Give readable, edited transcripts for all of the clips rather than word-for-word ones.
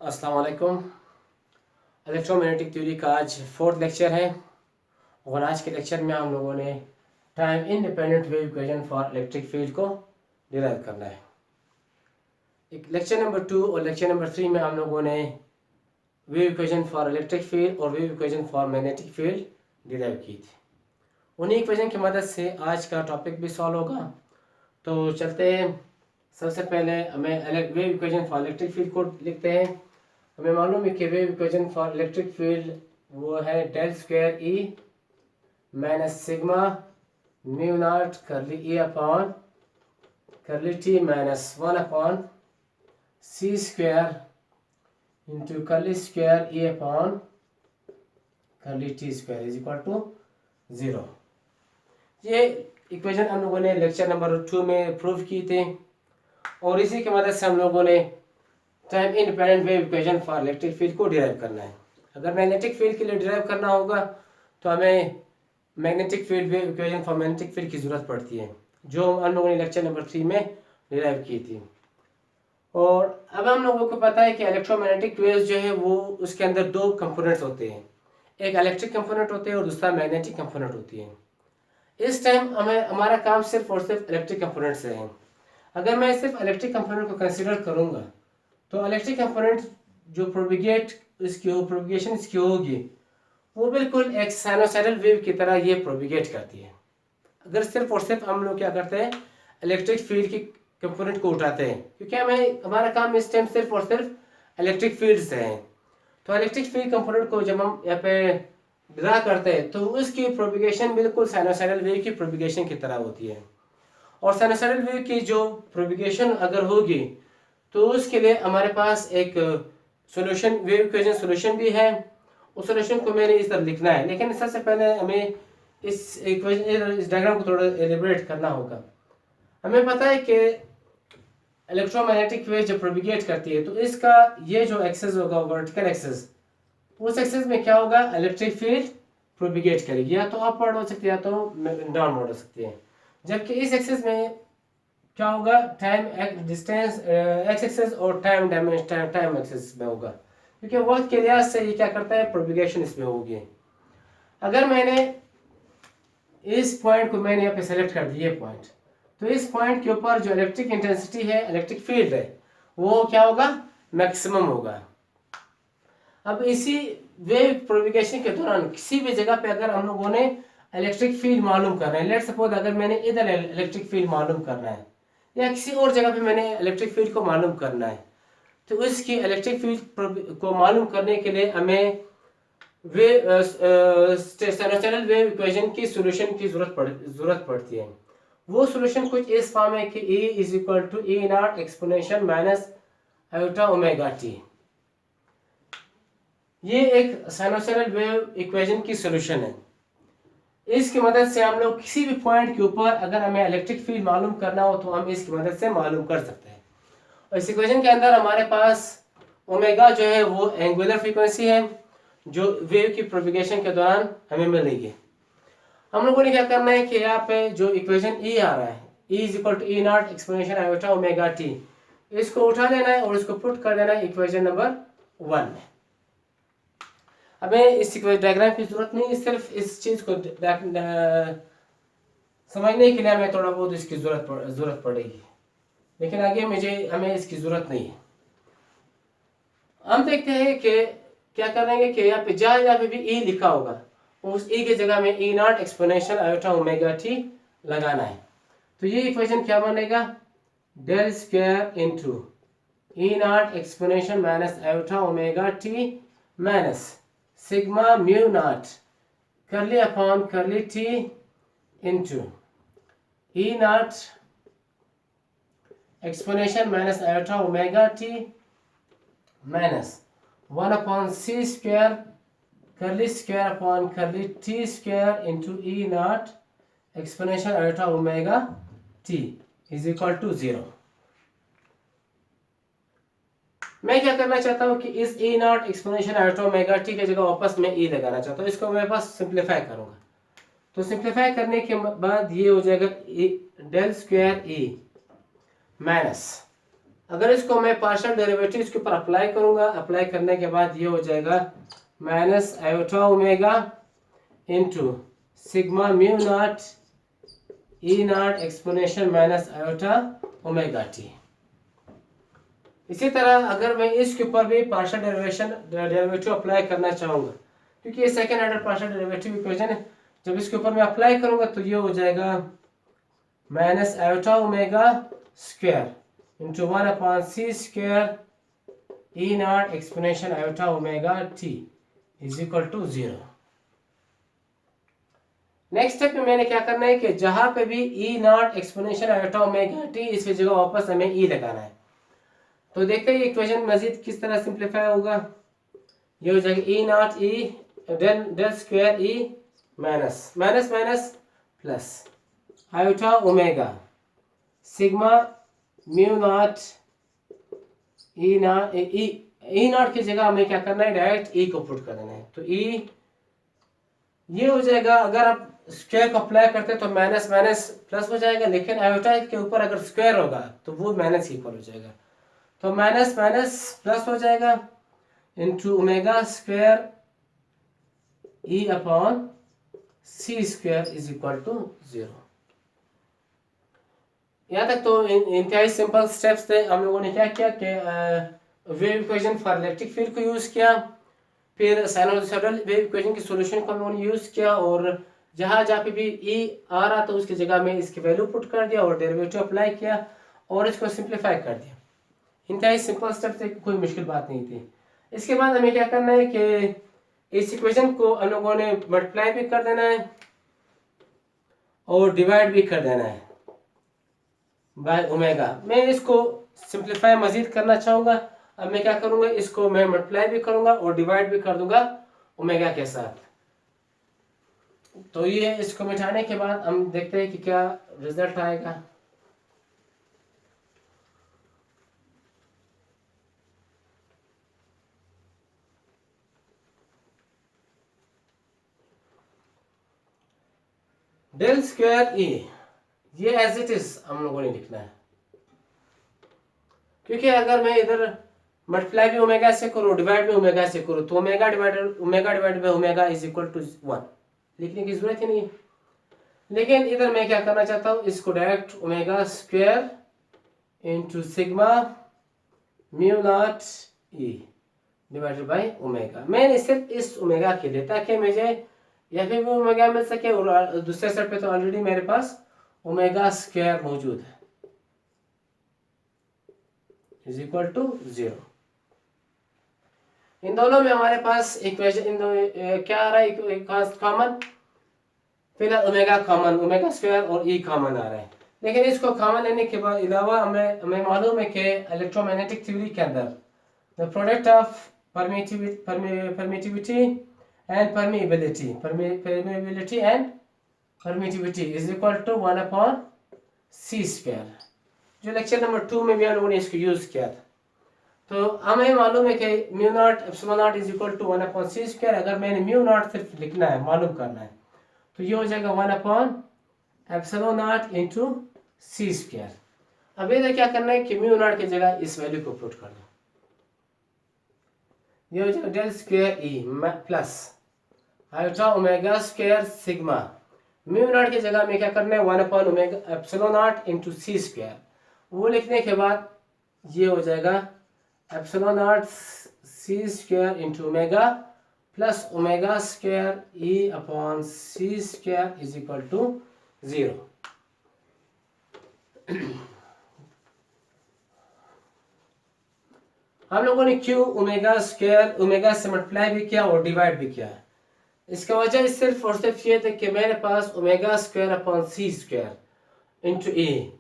अस्सलाम वालेकुम। Electromagnetic theory का आज फोर्थ लेक्चर है और आज के लेक्चर में हम लोगों ने time independent wave equation for electric field को डिराइव करना है। एक लेक्चर नंबर 2 और लेक्चर नंबर 3 में हम लोगों ने wave equation for electric field और wave equation for magnetic field derive की थी। उन्हीं इक्वेशन की मदद से आज का टॉपिक भी सॉल्व होगा। तो चलते हैं। सबसे पहले हमें wave equation for electric field को लिखते हैं। हमें मालूम है कि wave equation for electric field वो है del square E minus sigma mu naught curly E upon curly t minus 1 upon C square into curly square E upon curly T square is equal to 0। ये equation हम लोगों ने lecture number 2 में prove की थी और इसी की मदद से हम लोगों ने time independent wave equation for electric field को डिराइव करना है। अगर मैग्नेटिक फील्ड के लिए डिराइव करना होगा तो हमें magnetic field wave equation for magnetic field की ज़रूरत पड़ती है, जो हम लोगों ने लेक्चर नंबर 3 में डिराइव की थी। और अब हम लोगों को पता है कि इलेक्ट्रोमैग्नेटिक वेव्स जो है वो उसके अंदर दो कंपोनेंट्स होते हैं, एक इलेक्ट्रिक कंपोनेंट होते हैं और दूसरा मैग्नेटिक कंपोनेंट होती है। इस टाइम हमें हमारा काम सिर्फ और सिर्फ इलेक्ट्रिक कंपोनेंट से है। अगर मैं सिर्फ इलेक्ट्रिक कंपोनेंट को कंसिडर करूँगा तो इलेक्ट्रिक कंपोनेंट जो प्रोपिगेशन इसकी होगी वो बिल्कुल एक साइनोसाइडल वेव की तरह ये प्रोपिगेट करती है। अगर सिर्फ और सिर्फ हम लोग क्या करते हैं, इलेक्ट्रिक फील्ड की कंपोनेंट को उठाते हैं, क्योंकि हमारा काम इस टाइम सिर्फ और सिर्फ इलेक्ट्रिक फील्ड से है। तो इलेक्ट्रिक फील्ड कंपोनेंट को जब हम यहाँ पे ड्रा करते हैं तो उसकी प्रोपिगेशन बिल्कुल साइनोसाइडल वेव की प्रोपिगेशन की तरह होती है। और साइनोसाइडल वेव की जो प्रोपिगेशन अगर होगी तो उसके लिए हमारे पास एक सॉल्यूशन वेव इक्वेशन सॉल्यूशन भी है। उस सॉल्यूशन को मैंने इस तरह लिखना है, लेकिन सबसे पहले हमें इस डायग्राम को थोड़ा एलिब्रेट करना होगा। हमें पता है कि इलेक्ट्रोमैग्नेटिक वेव जब प्रोपिगेट करती है तो इसका ये जो एक्सेस होगा वर्टिकल एक्सेस, उस एक्सेस में क्या होगा, इलेक्ट्रिक फील्ड प्रोपिगेट करेगी, या तो अपवर्ड हो सकती है या तो डाउनवर्ड हो सकती है। जबकि इस एक्सेस में क्या होगा, टाइम डिस्टेंस एक्स एक्सेस और टाइम टाइम एक्सेस में होगा, क्योंकि वक्त के लिहाज से ये क्या करता है, प्रोपिगेशन इसमें होगी। अगर मैंने इस पॉइंट को मैंने यहाँ पे सेलेक्ट कर दिया पॉइंट, तो इस पॉइंट के ऊपर जो इलेक्ट्रिक इंटेंसिटी है, इलेक्ट्रिक फील्ड है, वो क्या होगा, मैक्सिमम होगा। अब इसी वेव प्रोपिगेशन के दौरान किसी भी जगह पे अगर हम लोगों ने इलेक्ट्रिक फील्ड मालूम करना है, लेट्स सपोज अगर मैंने इधर इलेक्ट्रिक फील्ड मालूम करना है या किसी और जगह पे मैंने इलेक्ट्रिक फील्ड को मालूम करना है, तो उसकी इलेक्ट्रिक फील्ड को मालूम करने के लिए हमें साइनोसॉइडल वेव इक्वेशन की सॉल्यूशन की जरूरत पड़ती है। वो सॉल्यूशन कुछ इस फॉर्म है कि E is equal to E naught exponential minus iota omega t. ये एक साइनोसॉइडल वेव इक्वेशन की सॉल्यूशन है। इसकी मदद से हम लोग किसी भी पॉइंट के ऊपर अगर हमें इलेक्ट्रिक फील्ड मालूम करना हो तो हम इसकी मदद से मालूम कर सकते हैं। और इस इक्वेशन के अंदर हमारे पास ओमेगा जो है वो एंगुलर फ्रीक्वेंसी है जो वेव की प्रोपिगेशन के दौरान हमें मिलेगी। हम लोगों ने क्या करना है कि यहाँ पे जो इक्वेशन ई आ रहा है, E is equal to E naught exponential iota omega t, इसको उठा लेना है और इसको पुट कर देना है इक्वेशन नंबर 1 में। हमें इस डायग्राम की जरूरत नहीं, सिर्फ इस चीज को समझने के लिए हमें थोड़ा बहुत इसकी जरूरत पड़ेगी, लेकिन आगे हमें इसकी जरूरत नहीं है। हम देखते हैं कि क्या करेंगे कि यहाँ पे जहाँ पे भी ई लिखा होगा उस ई की जगह में E naught exponential iota omega T लगाना है। तो ये इक्वेशन क्या बनेगा, del square into E naught exponential minus iota omega T minus sigma mu naught curly upon curly T into E naught exponential minus iota omega T minus 1 upon C square curly square upon curly T square into E naught exponential iota omega T is equal to 0। मैं क्या करना चाहता हूँ कि इस E naught exponential iota omega T की जगह वापस मैं ई लगाना चाहता हूँ। इसको मैं बस सिंप्लीफाई करूंगा, तो सिंप्लीफाई करने के बाद ये हो जाएगा डेल स्क्वायर ई माइनस अगर इसको मैं पार्शियल डेरिवेटिव इसके ऊपर अप्लाई करूंगा, अप्लाई करने के बाद ये हो जाएगा minus iota omega into sigma mu naught E naught exponential minus iota omega T. इसी तरह अगर मैं इसके ऊपर भी पार्शियल डेरिवेटिव अप्लाई करना चाहूँगा, क्योंकि ये second order partial derivative equation है, जब इसके ऊपर मैं अप्लाई करूँगा तो ये हो जाएगा minus iota omega square into 1/c² E naught exponential iota omega T is equal to 0। Next step में मैंने क्या करना है कि जहां पे भी E naught exponential iota omega T, इसकी जगह वापस हमें ई लगाना है। तो देखते हैं ये इक्वेशन मजीद किस तरह सिंप्लीफाई होगा। ये हो जाएगा E naught E del square E minus minus minus plus iota omega sigma mu naught E naught की जगह हमें क्या करना है, डायरेक्ट ई को पुट कर देना है। तो ई ये हो जाएगा, अगर आप स्क्वायर को अप्लाई करते हैं तो माइनस माइनस प्लस हो जाएगा, लेकिन आयोटा के ऊपर अगर स्क्वायर होगा तो वो माइनस इक्वल हो जाएगा। तो माइनस माइनस प्लस हो जाएगा into omega square E upon C square is equal to 0। यहाँ तक तो इंतहाई सिंपल स्टेप्स थे। हम लोगों ने क्या किया कि wave equation for electric field को यूज़ किया, फिर साइनोसॉइडल वेव इक्वेशन के सॉल्यूशन को हम लोगों ने यूज़ किया, और जहाँ जहाँ पे भी ई आ रहा तो उसकी जगह में इसकी वैल्यू पुट कर दिया और डेरिवेटिव अप्लाई किया और इसको सिंप्लीफाई कर दिया। इंतहाई सिंपल स्टेप थे, कोई मुश्किल बात नहीं थी। इसके बाद हमें क्या करना है कि इस इक्वेशन को हम लोगों ने मल्टीप्लाई भी कर देना है और डिवाइड भी कर देना है बाय ओमेगा। मैं इसको सिंप्लीफाई मजीद करना चाहूँगा। अब मैं क्या करूँगा, इसको मैं मल्टीप्लाई भी करूँगा और डिवाइड भी कर दूंगा ओमेगा के साथ। तो ये इसको मिटाने के बाद हम देखते हैं कि क्या रिजल्ट आएगा। डेल स्क्वायर ई ये एज इट इज हम लोगों ने लिखना है, क्योंकि अगर मैं इधर मल्टीप्लाई भी ओमेगा से करूँ डिवाइड भी ओमेगा से करूँ तो omega divide by omega is equal to 1 लिखने की जरूरत ही नहीं है। लेकिन इधर मैं क्या करना चाहता हूँ, इसको direct omega square into sigma mu naught E divided by omega. मैंने सिर्फ इस ओमेगा के लिए, ताकि मुझे या फिर भी ओमेगा मिल सके, और दूसरे साइड पे तो ऑलरेडी मेरे पास ओमेगा स्क्वायर मौजूद है इज इक्वल टू 0। इन दोनों में हमारे पास इक्वेशन क्या आ रहा है कॉमन, फिलहाल ओमेगा कॉमन, ओमेगा स्क्वायर और ई कॉमन आ रहा है। लेकिन इसको कॉमन लेने के बाद अलावा हमें मालूम है कि इलेक्ट्रोमैग्नेटिक थ्योरी के अंदर the product of permittivity and permittivity is equal to 1/c², जो लेक्चर नंबर 2 में भी हम लोगों ने इसको यूज किया था। तो हमें मालूम है कि mu naught epsilon naught is equal to 1/c²। अगर मैंने म्यू नॉट सिर्फ लिखना है, मालूम करना है, तो ये हो जाएगा 1/एप्सिलॉन नॉट इंटू c²। अब इधर क्या करना है कि म्यू नॉट की जगह इस वैल्यू को पुट कर दो। ये हो जाएगा del square E plus iota omega square sigma. Mu naught की जगह में क्या करना है 1/ओमेगा नॉट इंटू c²। वो लिखने के बाद ये हो जाएगा epsilon naught c² into omega plus omega square E upon c² is equal to 0। हम लोगों ने क्यों ओमेगा स्क्वायर ओमेगा से मल्टीप्लाई भी किया और डिवाइड भी किया, इसका वजह सिर्फ और सिर्फ ये था कि मेरे पास omega square upon c² into A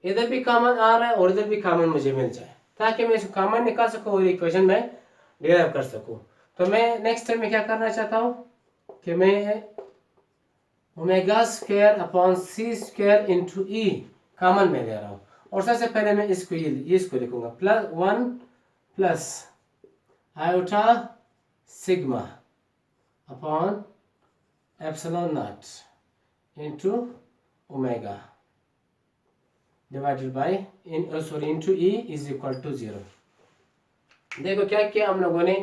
इधर भी कॉमन आ रहा है और इधर भी कॉमन मुझे मिल जाए, ताकि मैं इसको कॉमन निकाल सकूं और इक्वेशन में डिराइव कर सकूं। तो मैं नेक्स्ट टाइम में क्या करना चाहता हूं कि मैं omega square upon c² into E common में ले रहा हूं, और सबसे पहले मैं इसको लिखूंगा plus iota sigma upon epsilon naught into omega divided by into E is equal to 0। देखो क्या किया हम लोगों ने,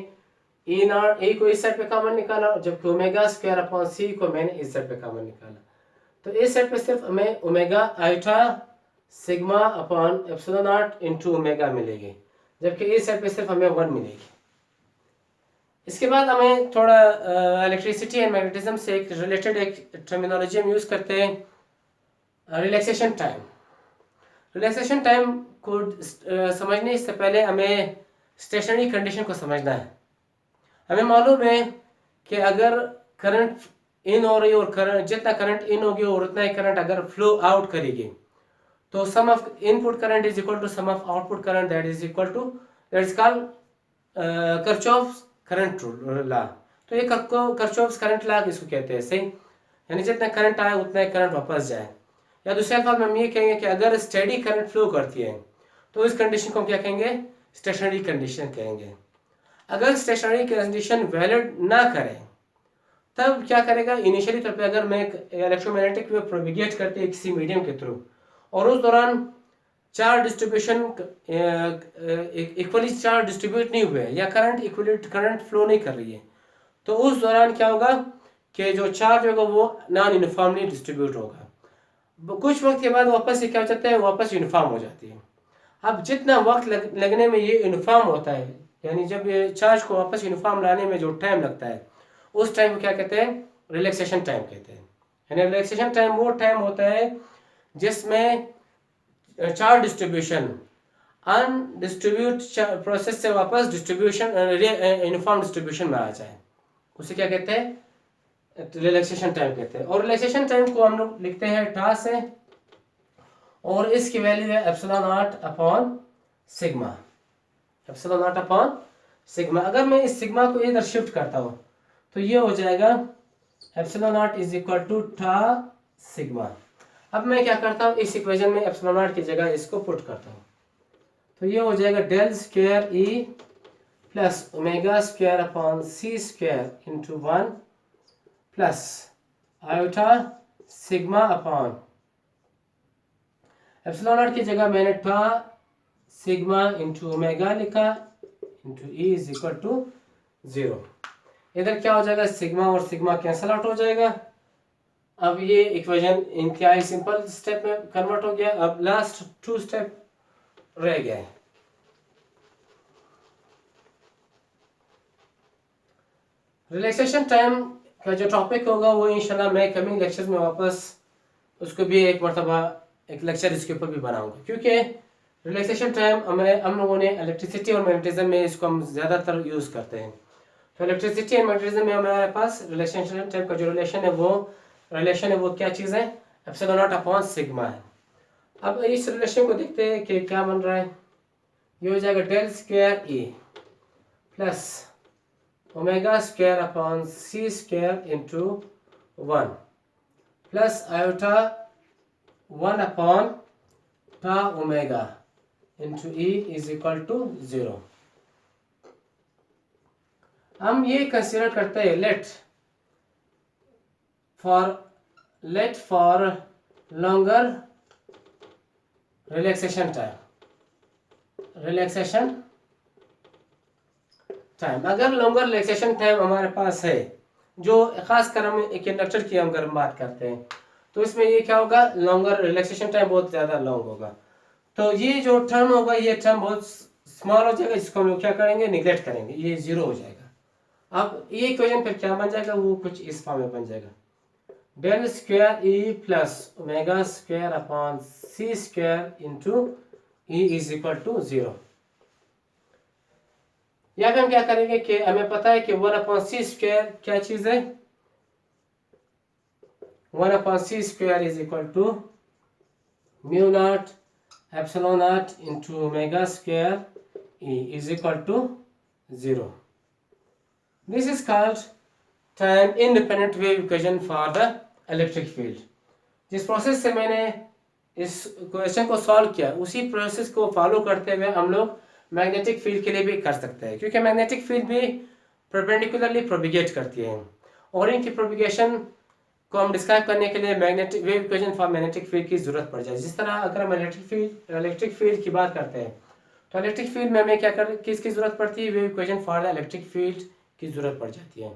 ई नॉट ई को इस साइड पे कॉमन निकाला, जबकि ओमेगा स्क्वायर अपॉन सी को मैंने इस साइड पे कॉमन निकाला। तो इस साइड पे सिर्फ हमें omega iota sigma upon epsilon naught into omega मिलेगी, जबकि इस साइड पे सिर्फ हमें 1 मिलेगी। इसके बाद हमें थोड़ा इलेक्ट्रिसिटी एंड मैग्नेटिज्म से एक रिलेटेड एक टर्मिनोलॉजी हम यूज़ करते हैं, रिलैक्सेशन टाइम। रिलैक्सेशन टाइम को समझने से पहले हमें स्टेशनरी कंडीशन को समझना है। हमें मालूम है कि अगर करंट इन हो रही है और करंट जितना करंट इन होगी और उतना ही करंट अगर फ्लो आउट करेगी, तो sum of input current is equal to sum of output current, that is equal to, that is called Kirchhoff's current law. तो ये किरचॉफ्स करंट लॉ किसको कहते हैं, सही, यानी जितना करंट आए उतना ही करंट वापस जाए। या दूसरे अल्फाज में हम ये कहेंगे कि अगर स्टेडी करंट फ्लो करती है तो इस कंडीशन को हम क्या कहेंगे, स्टेशनरी कंडीशन कहेंगे। अगर स्टेशनरी कंडीशन वैलिड ना करें तब क्या करेगा, इनिशियली तौर पे अगर मैं इलेक्ट्रोमैग्नेटिक वेव प्रोपिगेट करते हैं किसी मीडियम के थ्रू और उस दौरान charge distribution equally charge distribute नहीं हुए या करंट इक्वली करंट फ्लो नहीं कर रही है, तो उस दौरान क्या होगा कि जो चार्ज होगा वो नॉन यूनिफॉर्मली डिस्ट्रीब्यूट होगा। कुछ वक्त के बाद वापस से क्या हो जाता है, वापस यूनिफॉर्म हो जाती है। अब जितना वक्त लगने में ये यूनिफॉर्म होता है, यानी जब ये चार्ज को वापस यूनिफॉर्म लाने में जो टाइम लगता है, उस टाइम को क्या कहते हैं, रिलैक्सेशन टाइम कहते हैं। यानी रिलैक्सेशन टाइम वो टाइम होता है जिसमें चार्ज डिस्ट्रीब्यूशन अनडिस्ट्रीब्यूट प्रोसेस से वापस डिस्ट्रीब्यूशन यूनिफॉर्म डिस्ट्रीब्यूशन में आ जाए, उसे क्या कहते हैं, रिलैक्सेशन टाइम कहते हैं। और रिलैक्सेशन टाइम को हम लोग लिखते हैं टा से, और इसकी वैल्यू है epsilon not upon sigma, epsilon not upon sigma. अगर मैं इस सिग्मा को इधर शिफ्ट करता हूँ तो ये हो जाएगा epsilon naught is equal to टा सिग्मा। अब मैं क्या करता हूँ, इस इक्वेशन में एप्सिलॉन नॉट की जगह इसको पुट करता हूँ, तो ये हो जाएगा del square E plus omega square upon सी square into 1 plus iota sigma upon epsilon naught की जगह मैंने टा सिग्मा इंटू ओमेगा लिखा into E is equal to 0। इधर क्या हो जाएगा, सिग्मा और सिग्मा कैंसल आउट हो जाएगा। अब ये इक्वेशन इंतहाई सिंपल स्टेप में कन्वर्ट हो गया। अब लास्ट 2 स्टेप रह गए। रिलैक्सेशन टाइम का जो टॉपिक होगा वो इंशाल्लाह मैं कमिंग लेक्चर्स में वापस उसको भी एक मरतबा एक लेक्चर इसके ऊपर भी बनाऊंगा, क्योंकि रिलैक्सेशन टाइम हम लोगों ने इलेक्ट्रिसिटी और मैग्नेटिज्म में इसको हम ज़्यादातर यूज़ करते हैं। तो इलेक्ट्रिसिटी एंड मैग्नेटिज्म में हमारे पास रिलैक्सेशन टाइम का जो रिलेशन है वो क्या चीज़ है, एप्सिलॉन नॉट अपॉन सिग्मा है। अब इस रिलेशन को देखते हैं कि क्या बन रहा है। ये हो जाएगा del square E plus omega square upon C square into 1 plus iota 1 upon tau omega into E is equal to 0। हम ये कंसिडर करते हैं let for longer relaxation time. अगर लॉन्गर रिलैक्सेशन टाइम हमारे पास है, जो खासकर हम एक इंडक्टर की अगर हम बात करते हैं, तो इसमें ये क्या होगा, लॉन्गर रिलैक्सेशन टाइम बहुत ज़्यादा लॉन्ग होगा। तो ये जो टर्म होगा ये टर्म बहुत स्मॉल हो जाएगा, जिसको हम लोग क्या करेंगे, निगलेक्ट करेंगे, ये 0 हो जाएगा। अब ये इक्वेशन फिर क्या बन जाएगा, वो कुछ इस फॉर्म में बन जाएगा, del square E plus omega square upon C square into E is equal to 0। यहाँ पे हम क्या करेंगे कि हमें पता है कि 1 अपॉन सी स्क्वायर क्या चीज़ है, 1 upon C square is equal to mu naught epsilon naught into omega square E is equal to 0। This is called time independent wave equation for the electric field। जिस प्रोसेस से मैंने इस question को solve किया उसी process को follow करते हुए हम लोग मैग्नेटिक फील्ड के लिए भी कर सकते हैं, क्योंकि मैग्नेटिक फील्ड भी परपेंडिकुलरली प्रोपिगेट करती है और इनकी प्रोपिगेशन को हम डिस्क्राइब करने के लिए magnetic wave equation for magnetic field की जरूरत पड़ जाए। जिस तरह अगर हम इलेक्ट्रिक फील्ड की बात करते हैं तो इलेक्ट्रिक फील्ड में हमें क्या कर किसकी जरूरत पड़ती है, wave equation for the electric field की जरूरत पड़ जाती है।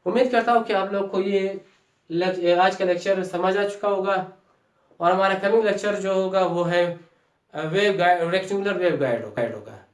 उम्मीद करता हूँ कि आप लोग को ये आज का लेक्चर समझ आ चुका होगा और हमारा कमिंग लेक्चर जो होगा वो है रेक्टेंगुलर वेव गाइड होगा।